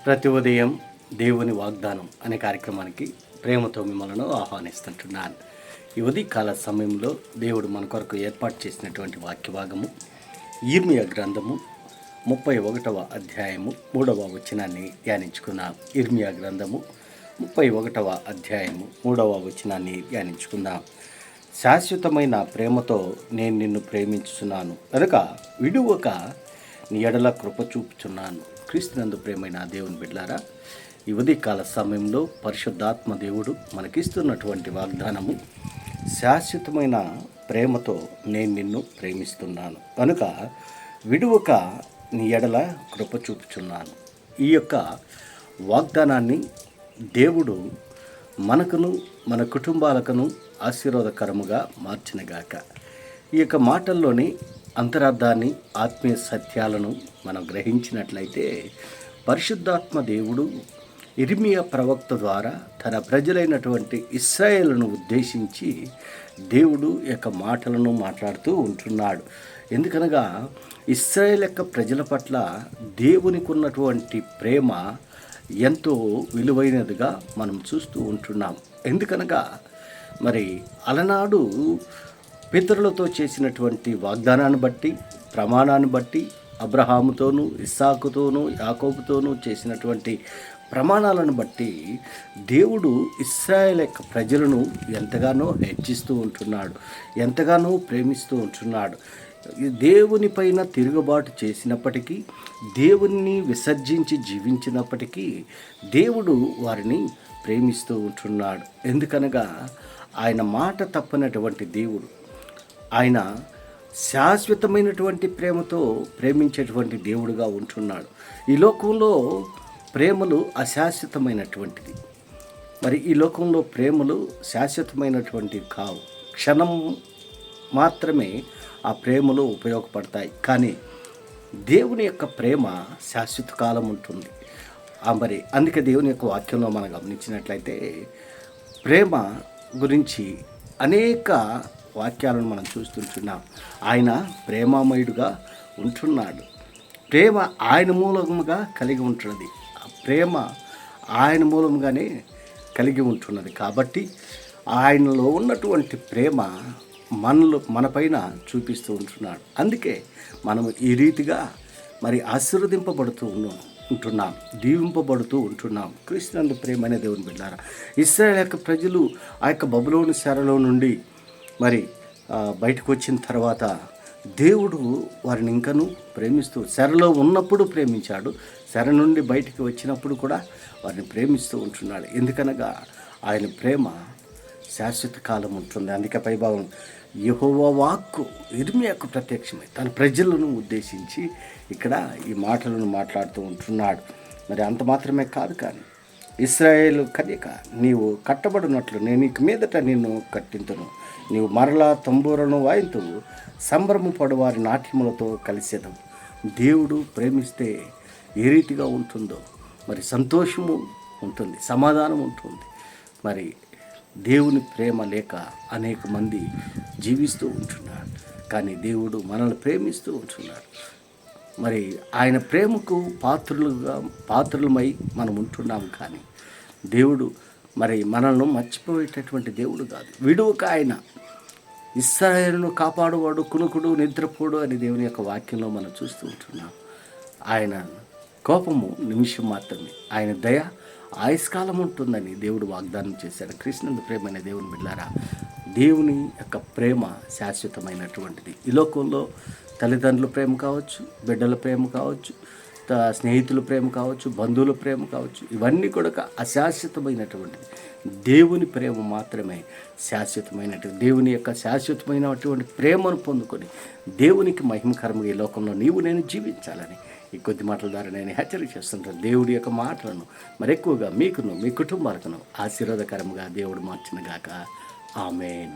ప్రతి ఉదయం దేవుని వాగ్దానం అనే కార్యక్రమానికి ప్రేమతో మిమ్మల్ని ఆహ్వానిస్తుంటున్నాను. ఈ ఉదయకాల సమయంలో దేవుడు మన కొరకు ఏర్పాటు చేసినటువంటి వాక్య భాగము ఇర్మియా గ్రంథము 31వ అధ్యాయము 3వ వచనాన్ని ధ్యానించుకుందాం. ఇర్మియా గ్రంథము 31వ అధ్యాయము 3వ వచనాన్ని ధ్యానించుకుందాం. శాశ్వతమైన ప్రేమతో నేను నిన్ను ప్రేమించుచున్నాను కనుక విడువక నీ ఎడల కృప చూపుచున్నాను. క్రీస్తునందు ప్రేమైన దేవుని బిడ్డలారా, ఈ ఉదయకాల సమయంలో పరిశుద్ధాత్మ దేవుడు మనకిస్తున్నటువంటి వాగ్దానము శాశ్వతమైన ప్రేమతో నేను నిన్ను ప్రేమిస్తున్నాను కనుక విడువక నీ ఎడల కృప చూపుచున్నాను. ఈ యొక్క వాగ్దానాన్ని దేవుడు మనకును మన కుటుంబాలకును ఆశీర్వాదకరముగా మార్చినగాక. ఈ యొక్క మాటల్లోని అంతరార్థాన్ని ఆత్మీయ సత్యాలను మనం గ్రహించినట్లయితే పరిశుద్ధాత్మ దేవుడు ఇర్మియా ప్రవక్త ద్వారా తన ప్రజలైనటువంటి ఇశ్రాయేలును ఉద్దేశించి దేవుడు యొక్క మాటలను మాట్లాడుతూ ఉంటున్నాడు. ఎందుకనగా ఇశ్రాయేల్ యొక్క ప్రజల పట్ల దేవునికి ఉన్నటువంటి ప్రేమ ఎంతో విలువైనదిగా మనం చూస్తూ ఉంటున్నాం. ఎందుకనగా మరి అలనాడు పితరులతో చేసినటువంటి వాగ్దానాన్ని బట్టి, ప్రమాణాన్ని బట్టి, అబ్రహాముతోనూ ఇస్సాకుతోనూ యాకోబుతోనూ చేసినటువంటి ప్రమాణాలను బట్టి దేవుడు ఇశ్రాయేల్ యొక్క ప్రజలను ఎంతగానో హెచ్చిస్తూ ఉంటున్నాడు, ఎంతగానో ప్రేమిస్తూ ఉంటున్నాడు. దేవుని పైన తిరుగుబాటు చేసినప్పటికీ, దేవుణ్ణి విసర్జించి జీవించినప్పటికీ దేవుడు వారిని ప్రేమిస్తూ ఉంటున్నాడు. ఎందుకనగా ఆయన మాట తప్పనటువంటి దేవుడు, ఆయన శాశ్వతమైనటువంటి ప్రేమతో ప్రేమించేటువంటి దేవుడుగా ఉంటున్నాడు. ఈ లోకంలో ప్రేమలు అశాశ్వతమైనటువంటిది. మరి ఈ లోకంలో ప్రేమలు శాశ్వతమైనటువంటివి కావు. క్షణం మాత్రమే ఆ ప్రేమలు ఉపయోగపడతాయి. కానీ దేవుని యొక్క ప్రేమ శాశ్వత కాలం ఉంటుంది. మరి అందుకే దేవుని యొక్క వాక్యంలో మనం గమనించినట్లయితే ప్రేమ గురించి అనేక వాక్యాలను మనం చూస్తుంటున్నాం. ఆయన ప్రేమామయుడుగా ఉంటున్నాడు. ప్రేమ ఆయన మూలముగా కలిగి ఉంటున్నది. ఆ ప్రేమ ఆయన మూలముగానే కలిగి ఉంటున్నది. కాబట్టి ఆయనలో ఉన్నటువంటి ప్రేమ మన పైన చూపిస్తూ ఉంటున్నాడు. అందుకే మనం ఈ రీతిగా మరి ఆశీర్వదింపబడుతూ ఉంటున్నాం, దీవింపబడుతూ ఉంటున్నాం. క్రీస్తునందు ప్రేమ అనే దేవుని బిడ్డారా, ఇశ్రాయేల్ యొక్క ప్రజలు ఆ యొక్క బబులోను చెరలో నుండి మరి బయటకు వచ్చిన తర్వాత దేవుడు వారిని ఇంకనూ ప్రేమిస్తూ, చెరలో ఉన్నప్పుడు ప్రేమించాడు, చెర నుండి బయటికి వచ్చినప్పుడు కూడా వారిని ప్రేమిస్తూ ఉంటున్నాడు. ఎందుకనగా ఆయన ప్రేమ శాశ్వత కాలం ఉంటుంది. అందుకే పైభాగం యెహోవా వాక్కు ఇర్మియాకు ప్రత్యక్షమై తన ప్రజలను ఉద్దేశించి ఇక్కడ ఈ మాటలను మాట్లాడుతూ ఉంటున్నాడు. మరి అంత మాత్రమే కాదు, కానీ ఇశ్రాయేలు కన్యక, నీవు కట్టబడినట్లు నేను ఇక మీదట నిన్ను కట్టింతును, నీవు మరలా తంబూరను వాయింతు, సంభ్రమ పడువారి నాట్యములతో కలిసేదవు. దేవుడు ప్రేమిస్తే ఏ రీతిగా ఉంటుందో మరి సంతోషము ఉంటుంది, సమాధానం ఉంటుంది. మరి దేవుని ప్రేమ లేక అనేక మంది జీవిస్తూ ఉంటున్నారు. కానీ దేవుడు మనల్ని ప్రేమిస్తూ ఉంటున్నాడు. మరి ఆయన ప్రేమకు పాత్రులమై మనం ఉంటున్నాము. కానీ దేవుడు మరి మనల్ని మర్చిపోయేటటువంటి దేవుడు కాదు. విడువక ఆయన ఇశ్రాయేలును కాపాడువాడు, కునుకుడు నిద్రపోడు అని దేవుని యొక్క వాక్యంలో మనం చూస్తూ ఉంటున్నాం. ఆయన కోపము నిమిషం మాత్రమే, ఆయన దయ ఆయుష్కాలం ఉంటుందని దేవుడు వాగ్దానం చేశాడు. కృష్ణుని ప్రేమ అనే దేవుని బిడ్డలారా, దేవుని యొక్క ప్రేమ శాశ్వతమైనటువంటిది. ఈ లోకంలో తల్లిదండ్రుల ప్రేమ కావచ్చు, బిడ్డల ప్రేమ కావచ్చు, స్నేహితుల ప్రేమ కావచ్చు, బంధువుల ప్రేమ కావచ్చు, ఇవన్నీ కూడా అశాశ్వతమైనటువంటిది. దేవుని ప్రేమ మాత్రమే శాశ్వతమైనటువంటి. దేవుని యొక్క శాశ్వతమైనటువంటి ప్రేమను పొందుకొని దేవునికి మహిమకరంగా ఈ లోకంలో నీవు నేను జీవించాలని ఈ కొద్ది మాటల ద్వారా నేను హెచ్చరిక చేస్తుంటాను. దేవుడి యొక్క మాటలను మరెక్కువగా మీకును మీ కుటుంబాలకును ఆశీర్వాదకరంగా దేవుడు మార్చినగాక. ఆమేన్.